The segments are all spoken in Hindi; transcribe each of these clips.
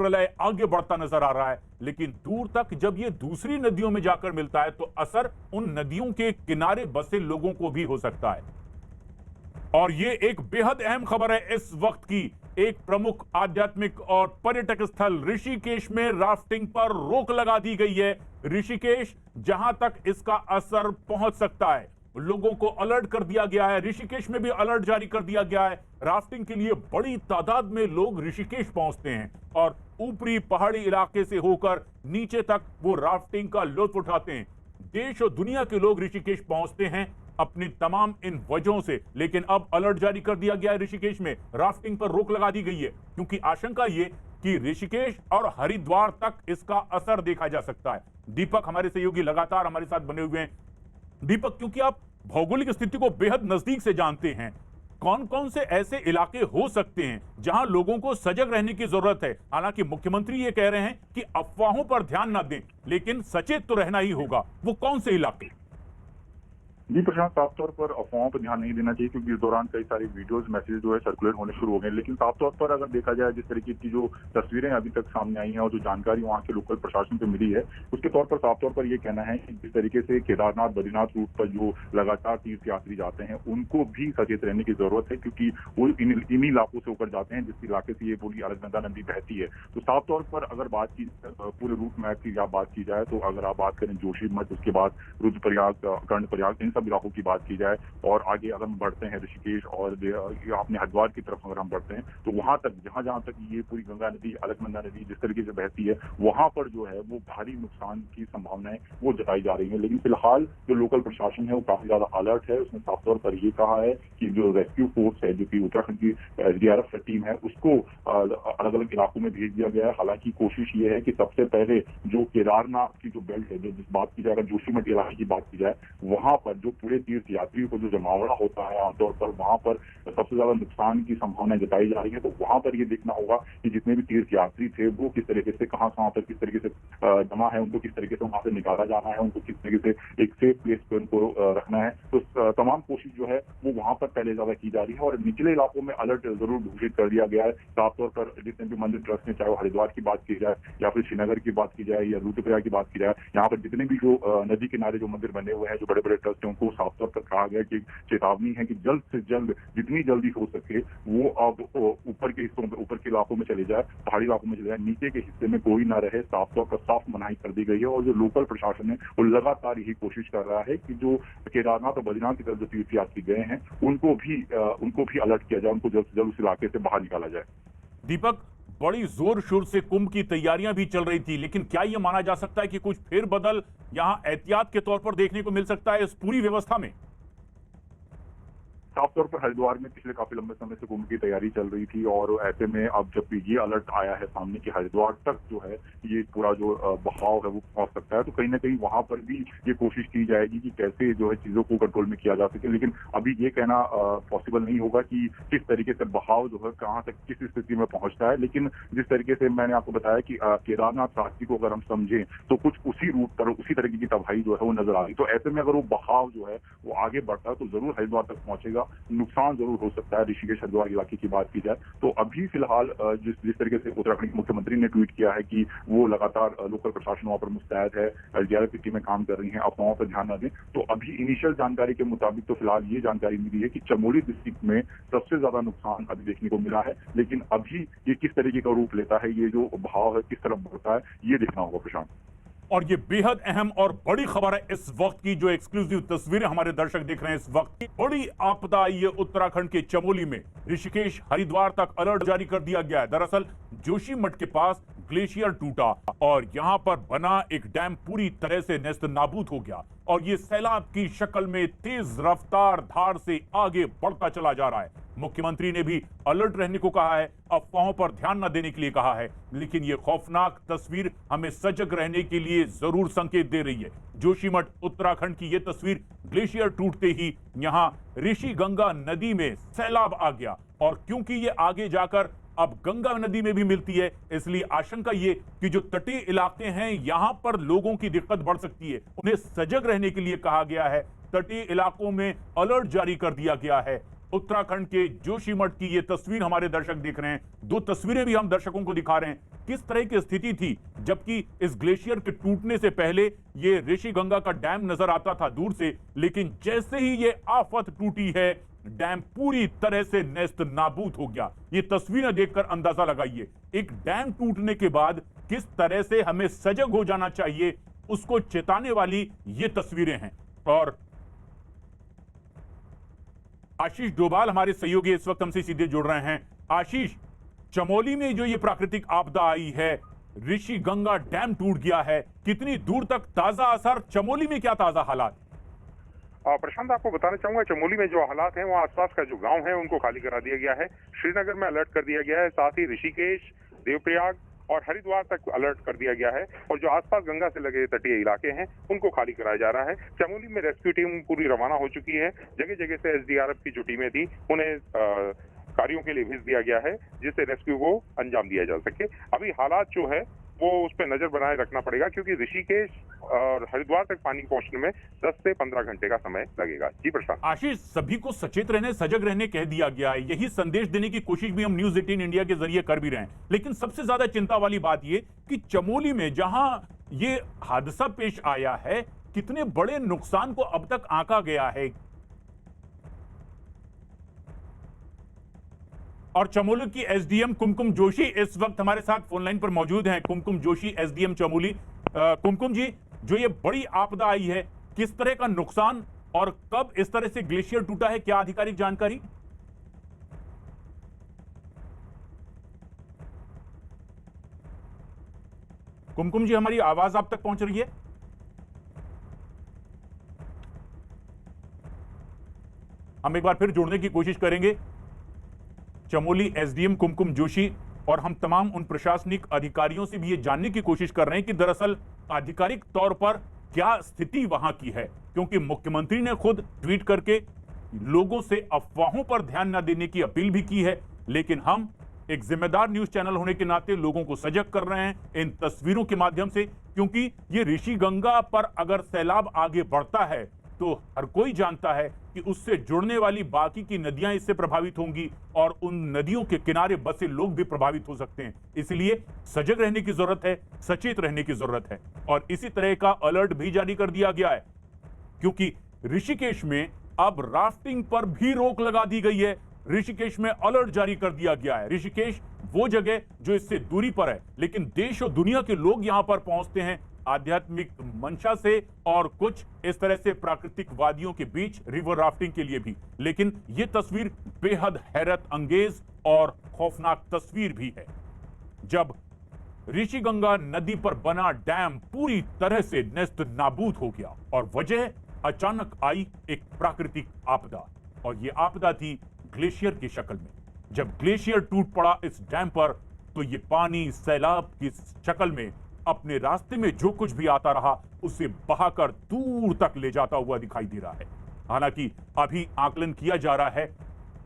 प्रलय आगे बढ़ता नजर आ रहा है, लेकिन दूर तक जब ये दूसरी नदियों में जाकर मिलता है तो असर उन नदियों के किनारे बसे लोगों को भी हो सकता है। और ये एक बेहद अहम खबर है इस वक्त की। एक प्रमुख आध्यात्मिक और पर्यटक स्थल ऋषिकेश में राफ्टिंग पर रोक लगा दी गई है। ऋषिकेश, जहां तक इसका असर पहुंच सकता है, लोगों को अलर्ट कर दिया गया है। ऋषिकेश में भी अलर्ट जारी कर दिया गया है। राफ्टिंग के लिए बड़ी तादाद में लोग ऋषिकेश पहुंचते हैं और ऊपरी पहाड़ी इलाके से होकर नीचे तक वो राफ्टिंग का लुत्फ उठाते हैं। देश और दुनिया के लोग ऋषिकेश पहुंचते हैं अपनी तमाम इन वजहों से, लेकिन अब अलर्ट जारी कर दिया गया है। ऋषिकेश में राफ्टिंग पर रोक लगा दी गई है क्योंकि आशंका ये कि ऋषिकेश और हरिद्वार तक इसका असर देखा जा सकता है। दीपक हमारे सहयोगी लगातार हमारे साथ बने हुए हैं। दीपक, क्योंकि आप भौगोलिक स्थिति को बेहद नजदीक से जानते हैं, कौन कौन से ऐसे इलाके हो सकते हैं जहां लोगों को सजग रहने की जरूरत है? हालांकि मुख्यमंत्री ये कह रहे हैं कि अफवाहों पर ध्यान न दें, लेकिन सचेत तो रहना ही होगा। वो कौन से इलाके? जी प्रशांत, साफ तौर पर अफवाहों पर ध्यान नहीं देना चाहिए क्योंकि इस दौरान कई सारे वीडियोस मैसेज जो है सर्कुलेट होने शुरू हो गए। लेकिन साफ तौर पर अगर देखा जाए, जिस तरीके की जो तस्वीरें अभी तक सामने आई हैं और जो जानकारी वहाँ के लोकल प्रशासन से मिली है, उसके तौर पर साफ तौर पर ये कहना है कि जिस तरीके से केदारनाथ बद्रीनाथ रूट पर जो लगातार तीर्थयात्री जाते हैं उनको भी सचेत रहने की जरूरत है क्योंकि वो इन्हीं इलाकों से होकर जाते हैं जिस इलाके से ये पूरी अलकनंदा नदी बहती है। तो साफ तौर पर अगर बात की पूरे रूट मैप की बात की जाए, तो अगर आप बात करें जोशीमठ, उसके बाद रुद्रप्रयाग, कर्णप्रयाग, इन सब इलाकों की बात की जाए और आगे अगर हम बढ़ते हैं ऋषिकेश और अपने हरिद्वार की तरफ अगर हम बढ़ते हैं, तो वहां तक जहां तक ये पूरी गंगा नदी, अलकनंदा नदी जिस तरीके से बहती है, वहां पर जो है वो भारी नुकसान की संभावनाएं वो जताई जा रही है। लेकिन फिलहाल जो लोकल प्रशासन है वो काफी ज्यादा अलर्ट है। उसने साफ तौर पर ये कहा है कि जो रेस्क्यू फोर्स है, जो कि उत्तराखंड की SDRF टीम है, उसको अलग अलग इलाकों में भेज दिया गया है। हालांकि कोशिश ये है कि सबसे पहले जो केदारनाथ की जो बेल्ट है, जो जिस बात की जाए, अगर जोशीमठ इलाके की बात की जाए, वहां पर जो पूरे तीर्थ यात्रियों को जो जमावड़ा होता है आमतौर पर, वहां पर सबसे ज्यादा नुकसान की संभावना जताई जा रही है। तो वहां पर ये देखना होगा कि जितने भी तीर्थ यात्री थे वो किस तरीके से, कहां पर किस तरीके से जमा है, उनको किस तरीके से वहां से निकाला जाना है, उनको किस तरीके से एक सेफ प्लेस पर उनको रखना है। तो तमाम कोशिश जो है वो वहां पर पहले ज्यादा की जा रही है और निचले इलाकों में अलर्ट जरूर घोषित कर दिया गया है। साफ तौर पर जितने भी मंदिर ट्रस्ट ने, चाहे वो हरिद्वार की बात की जाए या फिर श्रीनगर की बात की जाए या रुद्रप्रयाग की बात की जाए, यहाँ पर जितने भी जो नदी किनारे जो मंदिर बने हुए हैं, जो बड़े बड़े ट्रस्ट है, उनको साफ तौर पर कहा गया कि चेतावनी है कि जल्द से जल्द, जितनी जल्दी हो सके, वो अब ऊपर के हिस्सों में, ऊपर के इलाकों में चले जाए, पहाड़ी इलाकों में चले जाए, नीचे के हिस्से में कोई ना रहे। साफ तौर पर साफ मनाही कर दी गई है और जो लोकल प्रशासन है वो लगातार यही कोशिश कर रहा है कि जो केदारनाथ और बद्रीनाथ की तरफ जो तीर्थयात्री गए हैं उनको भी अलर्ट किया जाए, उनको जल्द से जल्द उस इलाके से बाहर निकाला जाए। दीपक, बड़ी जोर शोर से कुंभ की तैयारियां भी चल रही थी, लेकिन क्या यह माना जा सकता है कि कुछ फेरबदल यहां एहतियात के तौर पर देखने को मिल सकता है इस पूरी व्यवस्था में? साफ तौर पर हरिद्वार में पिछले काफी लंबे समय से कुंभ की तैयारी चल रही थी और ऐसे में अब जब ये अलर्ट आया है सामने कि हरिद्वार तक जो है ये पूरा जो बहाव है वो पहुंच सकता है, तो कहीं ना कहीं वहां पर भी ये कोशिश की जाएगी कि कैसे जो है चीजों को कंट्रोल में किया जा सके। लेकिन अभी ये कहना पॉसिबल नहीं होगा कि किस तरीके से बहाव जो है कहाँ तक किस स्थिति में पहुंचता है। लेकिन जिस तरीके से मैंने आपको बताया कि केदारनाथ रास्ते को अगर हम समझें तो कुछ उसी रूट पर उसी तरीके की तबाही जो है वो नजर आ रही। तो ऐसे में अगर वो बहाव जो है वो आगे बढ़ता है तो जरूर हरिद्वार तक पहुंचेगा, नुकसान जरूर हो सकता है। ऋषिकेश हरिद्वार इलाके की बात की जाए तो अभी फिलहाल जिस तरीके से उत्तराखंड के मुख्यमंत्री ने ट्वीट किया है कि वो लगातार लोकल प्रशासन वहां पर मुस्तैद है, SDRF की टीमें काम कर रही हैं, अफवाहों पर ध्यान न दें। तो अभी इनिशियल जानकारी के मुताबिक तो फिलहाल ये जानकारी मिली है कि चमोली डिस्ट्रिक्ट में सबसे ज्यादा नुकसान अभी देखने को मिला है। लेकिन अभी ये किस तरीके का रूप लेता है, ये जो भाव है किस तरफ बढ़ता है, ये देखना होगा प्रशांत। और ये बेहद अहम और बड़ी खबर है इस वक्त की, जो एक्सक्लूसिव तस्वीरें हमारे दर्शक देख रहे हैं। इस वक्त की बड़ी आपदा आई है उत्तराखंड के चमोली में। ऋषिकेश हरिद्वार तक अलर्ट जारी कर दिया गया है। दरअसल जोशीमठ के पास ग्लेशियर टूटा और यहां पर बना एक डैम पूरी तरह से नेस्त नाबूद हो गया और ये सैलाब की शक्ल में तेज रफ्तार धार से आगे बढ़ता चला जा रहा है। मुख्यमंत्री ने भी अलर्ट रहने को कहा है, अफवाहों पर ध्यान न देने के लिए कहा है, लेकिन ये खौफनाक तस्वीर हमें सजग रहने के लिए जरूर संकेत दे रही है। जोशीमठ उत्तराखंड की ये तस्वीर, ग्लेशियर टूटते ही यहां ऋषि गंगा नदी में सैलाब आ गया और क्योंकि ये आगे जाकर अब गंगा नदी में भी मिलती है, इसलिए आशंका ये कि जो तटीय इलाके हैं यहां पर लोगों की दिक्कत बढ़ सकती है। उन्हें सजग रहने के लिए कहा गया है, तटीय इलाकों में अलर्ट जारी कर दिया गया है। उत्तराखंड के जोशीमठ की ये तस्वीर हमारे दर्शक देख रहे हैं, दो तस्वीरें भी हम दर्शकों को दिखा रहे हैं। किस तरह की स्थिति थी, जबकि इस ग्लेशियर के टूटने से पहले ये ऋषिगंगा का डैम नजर आता था दूर से, लेकिन जैसे ही ये आफत टूटी है डैम पूरी तरह से नेस्त नाबूद हो गया। ये तस्वीरें देखकर अंदाजा लगाइए, एक डैम टूटने के बाद किस तरह से हमें सजग हो जाना चाहिए उसको चेताने वाली ये तस्वीरें हैं। और आशीष डोभाल हमारे सहयोगी इस वक्त हमसे सीधे जुड़ रहे हैं। आशीष, चमोली में जो ये प्राकृतिक आपदा आई है, ऋषिगंगा डैम टूट गया है, कितनी दूर तक ताजा असर, चमोली में क्या ताजा हालात? प्रशांत, आपको बताना चाहूंगा चमोली में जो हालात हैं वहाँ आसपास का जो गांव है उनको खाली करा दिया गया है। श्रीनगर में अलर्ट कर दिया गया है, साथ ही ऋषिकेश, देवप्रयाग और हरिद्वार तक अलर्ट कर दिया गया है और जो आसपास गंगा से लगे तटीय इलाके हैं उनको खाली कराया जा रहा है। चमोली में रेस्क्यू टीम पूरी रवाना हो चुकी है। जगह जगह से एसडीआरएफ की जो टीमें थी उन्हें कार्यों के लिए भेज दिया गया है जिससे रेस्क्यू को अंजाम दिया जा सके। अभी हालात जो है वो उस पर नजर बनाए रखना पड़ेगा क्योंकि ऋषिकेश और हरिद्वार तक पानी पहुंचने में 10 से 15 घंटे का समय लगेगा। जी प्रशांत। आशीष, सभी को सचेत रहने, सजग रहने कह दिया गया है, यही संदेश देने की कोशिश भी हम न्यूज 18 इंडिया के जरिए कर भी रहे हैं, लेकिन सबसे ज्यादा चिंता वाली बात ये कि चमोली में जहां ये हादसा पेश आया है, कितने बड़े नुकसान को अब तक आंका गया है। और चमोली की एसडीएम कुमकुम जोशी इस वक्त हमारे साथ फोन लाइन पर मौजूद हैं। कुमकुम जोशी, एसडीएम चमोली। कुमकुम जी, जो ये बड़ी आपदा आई है, किस तरह का नुकसान और कब इस तरह से ग्लेशियर टूटा है, क्या आधिकारिक जानकारी? कुमकुम जी, हमारी आवाज आप तक पहुंच रही है? हम एक बार फिर जुड़ने की कोशिश करेंगे। चमोली एसडीएम कुमकुम जोशी और हम तमाम उन प्रशासनिक अधिकारियों से भी ये जानने की कोशिश कर रहे हैं कि दरअसल आधिकारिक तौर पर क्या स्थिति वहां की है, क्योंकि मुख्यमंत्री ने खुद ट्वीट करके लोगों से अफवाहों पर ध्यान न देने की अपील भी की है, लेकिन हम एक जिम्मेदार न्यूज चैनल होने के नाते लोगों को सजग कर रहे हैं इन तस्वीरों के माध्यम से, क्योंकि ये ऋषिगंगा पर अगर सैलाब आगे बढ़ता है तो हर कोई जानता है कि उससे जुड़ने वाली बाकी की नदियां इससे प्रभावित होंगी और उन नदियों के किनारे बसे लोग भी प्रभावित हो सकते हैं। इसलिए सजग रहने की जरूरत है, सचेत रहने की जरूरत है और इसी तरह का अलर्ट भी जारी कर दिया गया है, क्योंकि ऋषिकेश में अब राफ्टिंग पर भी रोक लगा दी गई है। ऋषिकेश में अलर्ट जारी कर दिया गया है। ऋषिकेश वो जगह जो इससे दूरी पर है, लेकिन देश और दुनिया के लोग यहां पर पहुंचते हैं आध्यात्मिक मंशा से और कुछ इस तरह से प्राकृतिक वादियों के बीच रिवर राफ्टिंग के लिए भी। लेकिन यह तस्वीर बेहद हैरत अंगेज और खौफनाक तस्वीर भी है, जब ऋषिगंगा नदी पर बना डैम पूरी तरह से नेस्त नाबूद हो गया और वजह अचानक आई एक प्राकृतिक आपदा, और यह आपदा थी ग्लेशियर की शक्ल में। जब ग्लेशियर टूट पड़ा इस डैम पर तो यह पानी सैलाब की शक्ल में अपने रास्ते में जो कुछ भी आता रहा उसे बहाकर दूर तक ले जाता हुआ दिखाई दे रहा है। हालांकि अभी आकलन किया जा रहा है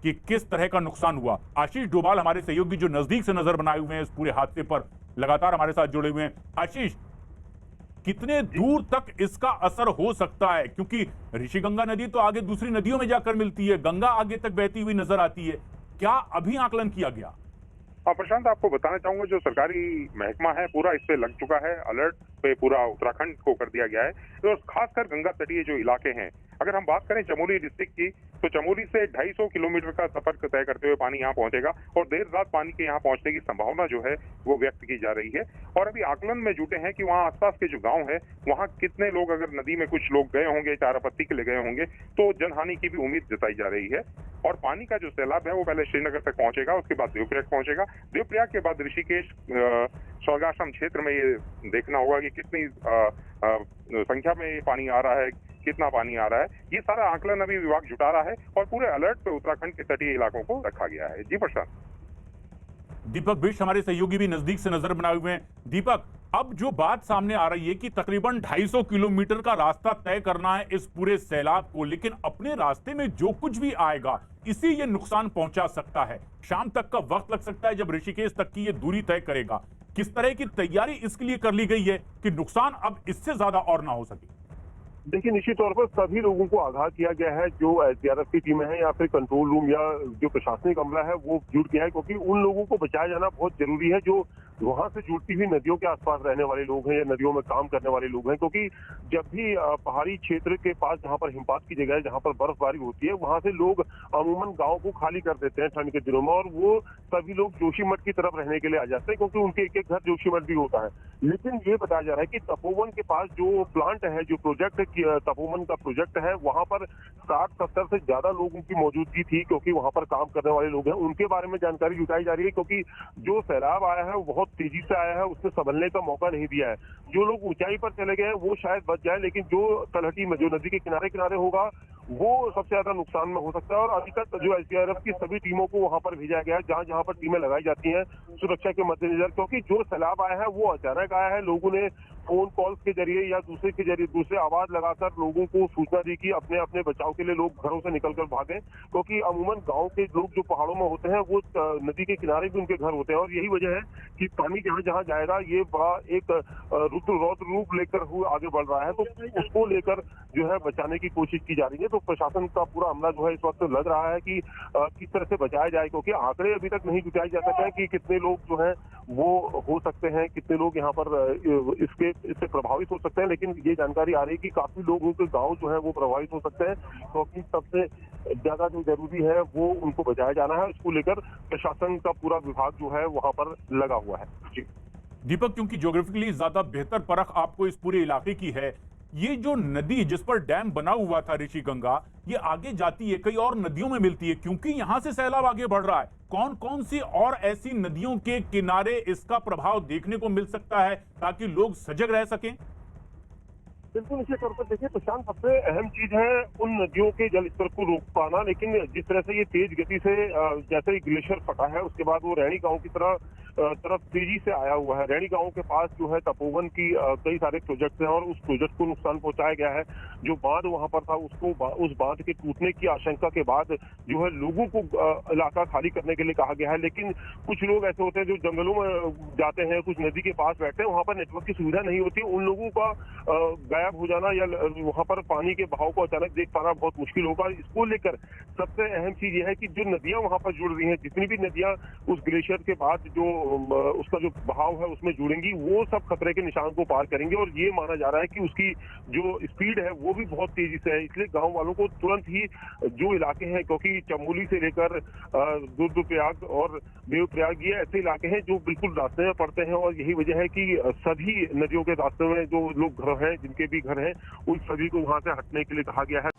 कि किस तरह का नुकसान हुआ। आशीष डोभाल हमारे सहयोगी जो नजदीक से नजर बनाए हुए हैं इस पूरे हादसे पर, लगातार हमारे साथ जुड़े हुए हैं। आशीष, कितने दूर तक इसका असर हो सकता है, क्योंकि ऋषिगंगा नदी तो आगे दूसरी नदियों में जाकर मिलती है, गंगा आगे तक बहती हुई नजर आती है, क्या अभी आकलन किया गया? प्रशांत, आपको बताना चाहूंगा जो सरकारी महकमा है पूरा इस पे लग चुका है। अलर्ट पे पूरा उत्तराखंड को कर दिया गया है और खासकर गंगा तटीय जो इलाके हैं, अगर हम बात करें चमोली डिस्ट्रिक्ट की तो चमोली से 250 किलोमीटर का सफर तय करते हुए पानी यहाँ पहुंचेगा और देर रात पानी के यहाँ पहुंचने की संभावना जो है वो व्यक्त की जा रही है। और अभी आकलन में जुटे हैं कि वहाँ आसपास के जो गाँव है वहाँ कितने लोग, अगर नदी में कुछ लोग गए होंगे, चारापत्ती के लिए गए होंगे, तो जनहानि की भी उम्मीद जताई जा रही है। और पानी का जो सैलाब है वो पहले श्रीनगर तक पहुंचेगा, उसके बाद देवप्रयाग पहुंचेगा, देवप्रयाग के बाद ऋषिकेश स्वर्गाश्रम क्षेत्र में ये देखना होगा कि कितनी संख्या में ये पानी आ रहा है, कितना पानी आ रहा है। ये सारा आकलन अभी विभाग जुटा रहा है और पूरे अलर्ट पे उत्तराखंड के तटीय इलाकों को रखा गया है। जी प्रशांत। दीपक बिष्ट हमारे सहयोगी भी नजदीक से नजर बनाए हुए हैं। दीपक, अब जो बात सामने आ रही है कि तकरीबन 250 किलोमीटर का रास्ता तय करना है इस पूरे सैलाब को, लेकिन अपने रास्ते में जो कुछ भी आएगा इसे ये नुकसान पहुंचा सकता है। शाम तक का वक्त लग सकता है जब ऋषिकेश तक की ये दूरी तय करेगा। किस तरह की तैयारी इसके लिए कर ली गई है कि नुकसान अब इससे ज्यादा और ना हो सके? देखिए, निश्चित तौर पर सभी लोगों को आगाह किया गया है, जो एसडीआरएफ की टीमें हैं या फिर कंट्रोल रूम या जो प्रशासनिक अमला है वो जुट गया है, क्योंकि उन लोगों को बचाया जाना बहुत जरूरी है जो वहां से जुड़ती हुई नदियों के आसपास रहने वाले लोग हैं या नदियों में काम करने वाले लोग हैं, क्योंकि जब भी पहाड़ी क्षेत्र के पास जहां पर हिमपात की जगह है, जहां पर बर्फबारी होती है, वहां से लोग अमूमन गांव को खाली कर देते हैं ठंड के दिनों में, और वो सभी लोग जोशीमठ की तरफ रहने के लिए आ जाते हैं, क्योंकि उनके एक एक घर जोशीमठ भी होता है। लेकिन ये बताया जा रहा है कि तपोवन के पास जो प्लांट है, जो प्रोजेक्ट तपोवन का प्रोजेक्ट है, वहां पर 60-70 से ज्यादा लोगों की मौजूदगी थी, क्योंकि वहां पर काम करने वाले लोग हैं। उनके बारे में जानकारी जुटाई जा रही है, क्योंकि जो सैलाब आया है वो बहुत तेजी से आया है, उसने संभलने का मौका नहीं दिया है। जो लोग ऊंचाई पर चले गए हैं वो शायद बच जाए, लेकिन जो तलहटी में, जो नदी के किनारे किनारे होगा, वो सबसे ज्यादा नुकसान में हो सकता है। और अभी तक जो एसडीआरएफ की सभी टीमों को वहां पर भेजा गया है, जहां जहां पर टीमें लगाई जाती हैं सुरक्षा के मद्देनजर, क्योंकि जो सैलाब आया है वो अचानक आया है। लोगों ने फोन कॉल्स के जरिए या दूसरे आवाज लगाकर लोगों को सूचना दी कि अपने अपने बचाव के लिए लोग घरों से निकलकर भागें, क्योंकि अमूमन गांव के लोग जो पहाड़ों में होते हैं वो नदी के किनारे भी उनके घर होते हैं, और यही वजह है कि पानी जहां जहां जाएगा ये बड़ा एक रौद्र रूप लेकर आगे बढ़ रहा है। तो उसको लेकर जो है बचाने की कोशिश की जा रही है। तो प्रशासन का पूरा अमला जो है इस वक्त लग रहा है कि किस तरह से बचाया जाए, क्योंकि आंकड़े अभी तक नहीं जुटाए जा सकते हैं कि कितने लोग जो है वो हो सकते हैं, कितने लोग यहाँ पर इससे प्रभावित हो सकते हैं। लेकिन ये जानकारी आ रही है कि काफी लोगों के गांव जो है वो प्रभावित हो सकते हैं, क्योंकि सबसे ज्यादा जो जरूरी है वो उनको बचाया जाना है। इसको लेकर प्रशासन का पूरा विभाग जो है वहां पर लगा हुआ है। जी दीपक, क्योंकि ज्योग्राफिकली ज्यादा बेहतर परख आपको इस पूरे इलाके की है, ये जो नदी जिस पर डैम बना हुआ था ऋषिगंगा, ये आगे जाती है, कई और नदियों में मिलती है, क्योंकि यहां से सैलाब आगे बढ़ रहा है। कौन कौन सी और ऐसी नदियों के किनारे इसका प्रभाव देखने को मिल सकता है, ताकि लोग सजग रह सकें? बिल्कुल निश्चित तौर पर देखिए प्रशांत, सबसे अहम चीज है उन नदियों के जल स्तर को रोक पाना। लेकिन जिस तरह से ये तेज गति से जैसे ही ग्लेशियर फटा है, उसके बाद वो रैणी गांव की तरफ तेजी से आया हुआ है। रैणी गांव के पास जो है तपोवन की कई सारे प्रोजेक्ट हैं, और उस प्रोजेक्ट को नुकसान पहुंचाया गया है। जो बांध वहां पर था उस बांध के टूटने की आशंका के बाद जो है लोगों को इलाका खाली करने के लिए कहा गया है। लेकिन कुछ लोग ऐसे होते हैं जो जंगलों में जाते हैं, कुछ नदी के पास बैठते हैं, वहां पर नेटवर्क की सुविधा नहीं होती, उन लोगों का गायब हो जाना या वहां पर पानी के बहाव को अचानक देख पाना बहुत मुश्किल होगा। इसको लेकर सबसे अहम चीज यह है कि जो नदियां वहां पर जुड़ रही हैं, जितनी भी नदियां उस ग्लेशियर के बाद जो उसका जो बहाव है उसमें जुड़ेंगी, वो सब खतरे के निशान को पार करेंगे। और ये माना जा रहा है कि उसकी जो स्पीड है वो भी बहुत तेजी से है। इसलिए गांव वालों को तुरंत ही जो इलाके हैं, क्योंकि चमोली से लेकर रुद्रप्रयाग और देवप्रयाग, ये ऐसे इलाके हैं जो बिल्कुल रास्ते में पड़ते हैं, और यही वजह है कि सभी नदियों के रास्ते में जो लोग घर हैं, जिनके भी घर हैं, उन सभी को वहां से हटने के लिए कहा गया है।